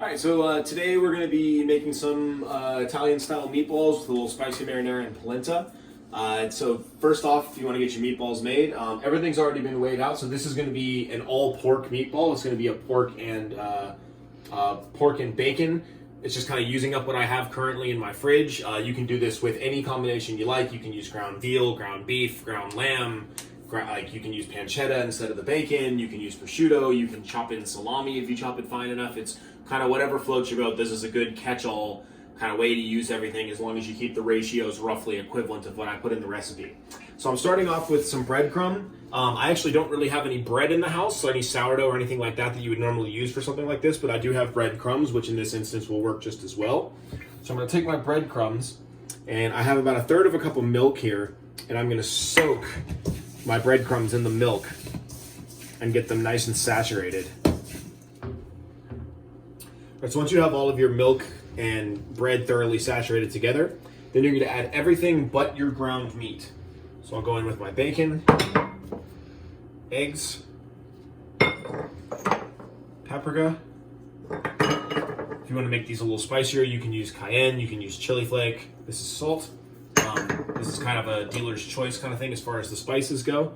All right, so today we're going to be making some Italian-style meatballs with a little spicy marinara and polenta. So first off, if you want to get your meatballs made, everything's already been weighed out. So this is going to be an all-pork meatball. It's going to be a pork and bacon. It's just kind of using up what I have currently in my fridge. You can do this with any combination you like. You can use ground veal, ground beef, ground lamb. Like you can use pancetta instead of the bacon. You can use prosciutto. You can chop in salami if you chop it fine enough. It's kind of whatever floats your boat. This is a good catch-all kind of way to use everything as long as you keep the ratios roughly equivalent of what I put in the recipe. So I'm starting off with some breadcrumb. I actually don't really have any bread in the house, so any sourdough or anything like that you would normally use for something like this, but I do have breadcrumbs, which in this instance will work just as well. So I'm going to take my breadcrumbs, and I have about 1/3 of a cup of milk here, and I'm going to soak my breadcrumbs in the milk and get them nice and saturated. So once you have all of your milk and bread thoroughly saturated together, then you're going to add everything but your ground meat. So I'll go in with my bacon, eggs, paprika. If you want to make these a little spicier, you can use cayenne, you can use chili flake. This is salt. This is kind of a dealer's choice kind of thing as far as the spices go.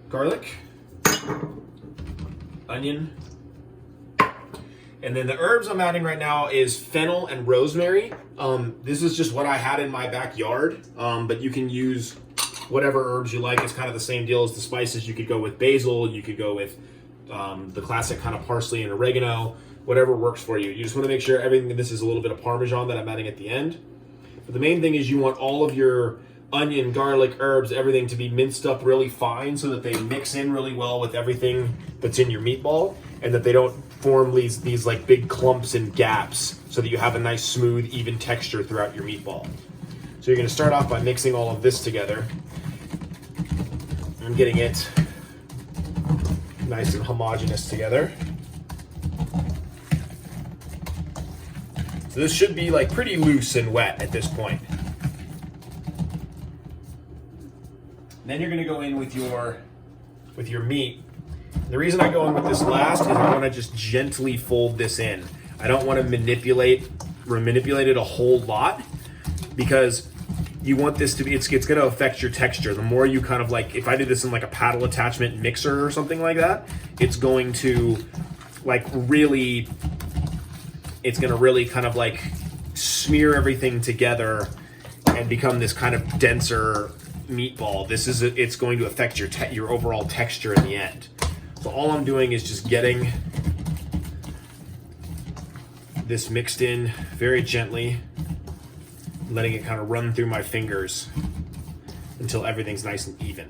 Garlic, onion, and then the herbs I'm adding right now is fennel and rosemary. This is just what I had in my backyard, but you can use whatever herbs you like. It's kind of the same deal as the spices. You could go with basil, you could go with the classic kind of parsley and oregano, whatever works for you. You just want to make sure everything, this is a little bit of Parmesan that I'm adding at the end. But the main thing is you want all of your onion, garlic, herbs, everything to be minced up really fine so that they mix in really well with everything that's in your meatball and that they don't form these like big clumps and gaps so that you have a nice smooth even texture throughout your meatball. So you're going to start off by mixing all of this together and getting it nice and homogeneous together. So this should be like pretty loose and wet at this point. Then you're going to go in with your meat. The reason I go in with this last is I want to just gently fold this in. I don't want to manipulate it a whole lot because you want this to be, it's going to affect your texture. The more you kind of like, if I did this in like a paddle attachment mixer or something like that, it's going to really kind of like smear everything together and become this kind of denser meatball. It's going to affect your overall texture in the end. So all I'm doing is just getting this mixed in very gently, letting it kind of run through my fingers until everything's nice and even.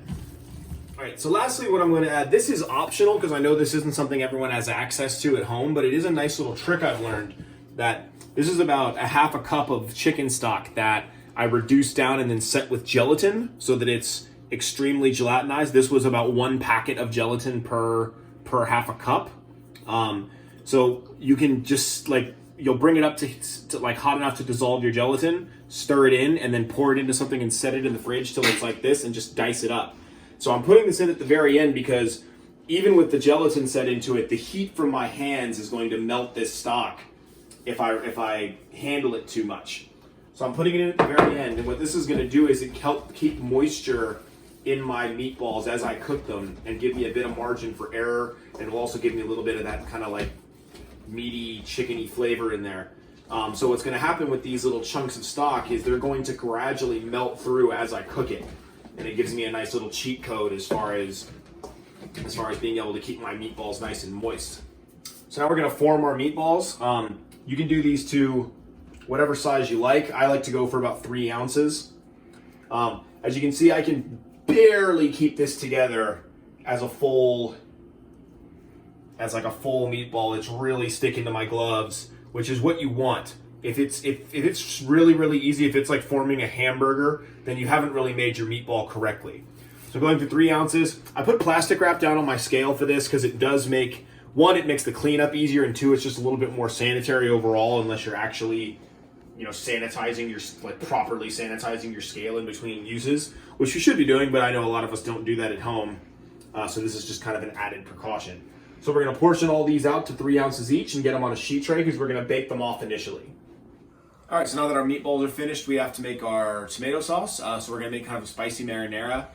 All right, so lastly what I'm going to add, this is optional because I know this isn't something everyone has access to at home, but it is a nice little trick I've learned. That this is about 1/2 cup of chicken stock that I reduced down and then set with gelatin so that it's extremely gelatinized. This was about 1 packet of gelatin per 1/2 cup. So you can just you'll bring it up to like hot enough to dissolve your gelatin, stir it in, and then pour it into something and set it in the fridge till it's like this and just dice it up. So I'm putting this in at the very end because even with the gelatin set into it, the heat from my hands is going to melt this stock if I handle it too much. So I'm putting it in at the very end, and what this is going to do is it help keep moisture in my meatballs as I cook them and give me a bit of margin for error, and will also give me a little bit of that kind of like meaty, chickeny flavor in there. So what's going to happen with these little chunks of stock is they're going to gradually melt through as I cook it, and it gives me a nice little cheat code as far as being able to keep my meatballs nice and moist. So now we're going to form our meatballs. You can do these to whatever size you like. I like to go for about 3 ounces. As you can see, I can barely keep this together as a full meatball. It's really sticking to my gloves, which is what you want. If it's really easy, if it's like forming a hamburger, then you haven't really made your meatball correctly. So going to 3 ounces. I put plastic wrap down on my scale for this because it does make, 1, it makes the cleanup easier, and 2, it's just a little bit more sanitary overall unless you're actually properly sanitizing your scale in between uses, which you should be doing, but I know a lot of us don't do that at home. So this is just kind of an added precaution. So we're gonna portion all these out to 3 ounces each and get them on a sheet tray because we're gonna bake them off initially. All right, so now that our meatballs are finished, we have to make our tomato sauce. So we're gonna make kind of a spicy marinara.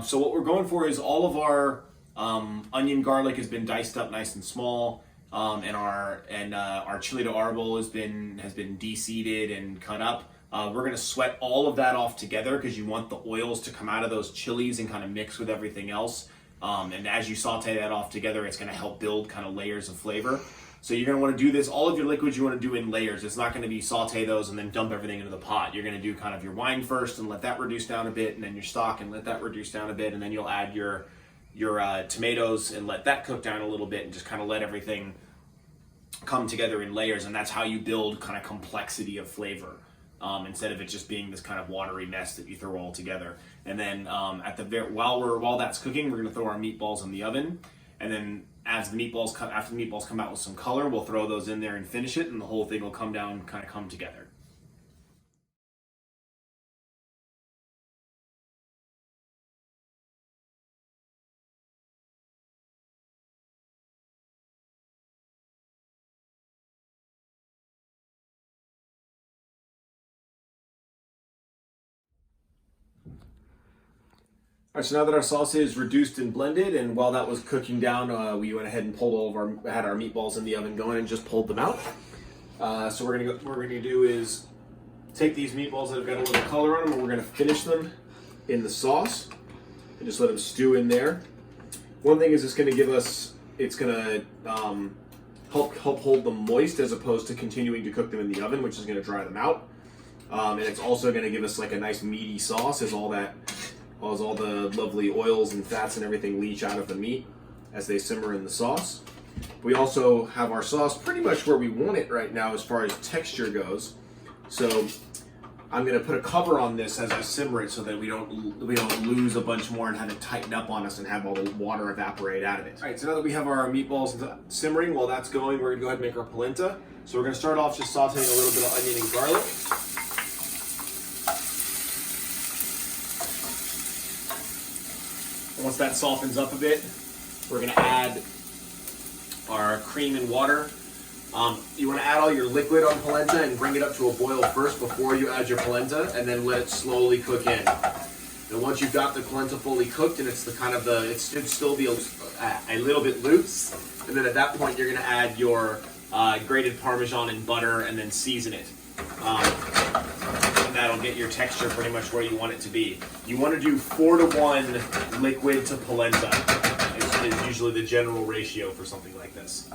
So what we're going for is all of our onion, garlic has been diced up nice and small, and our chile de árbol has been de-seeded and cut up. We're gonna sweat all of that off together because you want the oils to come out of those chilies and kind of mix with everything else. And as you saute that off together, it's gonna help build kind of layers of flavor. So you're gonna wanna do this, all of your liquids you wanna do in layers. It's not gonna be saute those and then dump everything into the pot. You're gonna do kind of your wine first and let that reduce down a bit, and then your stock and let that reduce down a bit, and then you'll add your tomatoes and let that cook down a little bit and just kind of let everything come together in layers. And that's how you build kind of complexity of flavor. Instead of it just being this kind of watery mess that you throw all together. And then while that's cooking, we're gonna throw our meatballs in the oven. And then after the meatballs come out with some color, we'll throw those in there and finish it, and the whole thing will come down, kind of come together. All right, so now that our sauce is reduced and blended, and while that was cooking down, we went ahead and had our meatballs in the oven going and just pulled them out. So what we're gonna do is take these meatballs that have got a little color on them, and we're gonna finish them in the sauce and just let them stew in there. One thing is it's gonna help hold them moist as opposed to continuing to cook them in the oven, which is gonna dry them out. And it's also gonna give us like a nice meaty sauce as all the lovely oils and fats and everything leach out of the meat as they simmer in the sauce. We also have our sauce pretty much where we want it right now as far as texture goes. So I'm gonna put a cover on this as I simmer it so that we don't lose a bunch more and have it tighten up on us and have all the water evaporate out of it. All right, so now that we have our meatballs simmering, while that's going, we're gonna go ahead and make our polenta. So we're gonna start off just sauteing a little bit of onion and garlic. Once that softens up a bit, we're gonna add our cream and water. You wanna add all your liquid on polenta and bring it up to a boil first before you add your polenta, and then let it slowly cook in. And once you've got the polenta fully cooked and it should still be a little bit loose, and then at that point you're gonna add your grated Parmesan and butter and then season it. That'll get your texture pretty much where you want it to be. You want to do 4-to-1 liquid to polenta. Is usually the general ratio for something like this.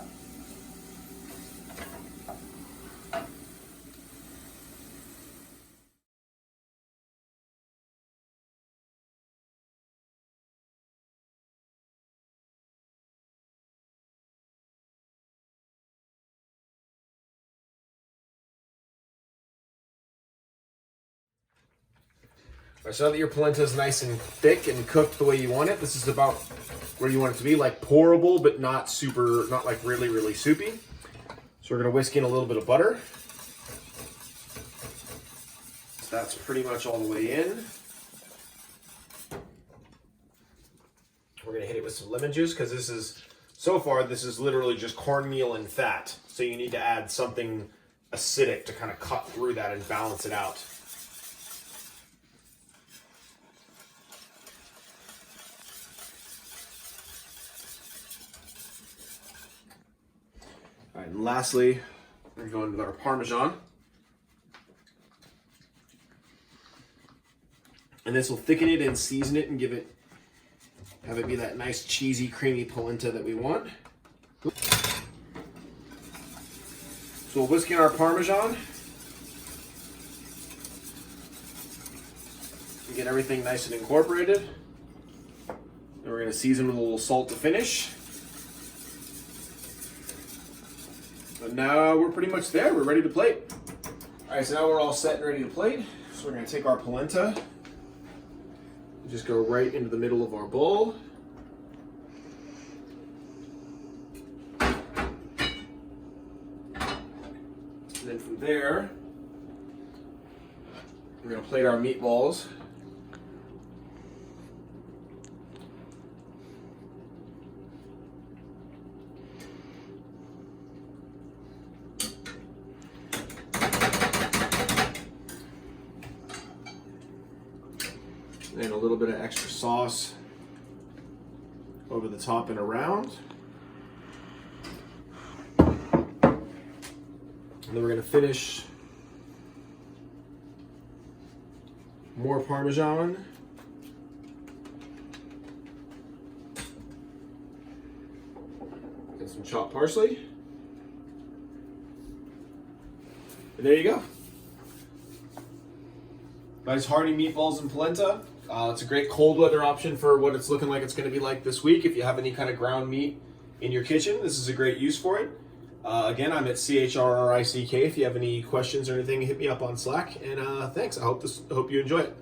All right, so now that your polenta is nice and thick and cooked the way you want it, this is about where you want it to be, like pourable, but not like really, really soupy. So we're gonna whisk in a little bit of butter. So that's pretty much all the way in. We're gonna hit it with some lemon juice because so far this is literally just cornmeal and fat. So you need to add something acidic to kind of cut through that and balance it out. All right, and lastly, we're going with our Parmesan. And this will thicken it and season it and have it be that nice cheesy, creamy polenta that we want. So we'll whisk in our Parmesan. And get everything nice and incorporated. And we're gonna season with a little salt to finish. And now we're pretty much there. We're ready to plate. All right, so now we're all set and ready to plate. So we're gonna take our polenta, and just go right into the middle of our bowl. And then from there, we're gonna plate our meatballs. and a little bit of extra sauce over the top and around. And then we're going to finish more Parmesan. And some chopped parsley. And there you go. Nice hearty meatballs and polenta. It's a great cold weather option for what it's looking like it's going to be like this week. If you have any kind of ground meat in your kitchen, this is a great use for it. Again, I'm at CHRRICK. If you have any questions or anything, hit me up on Slack. And thanks. I hope you enjoy it.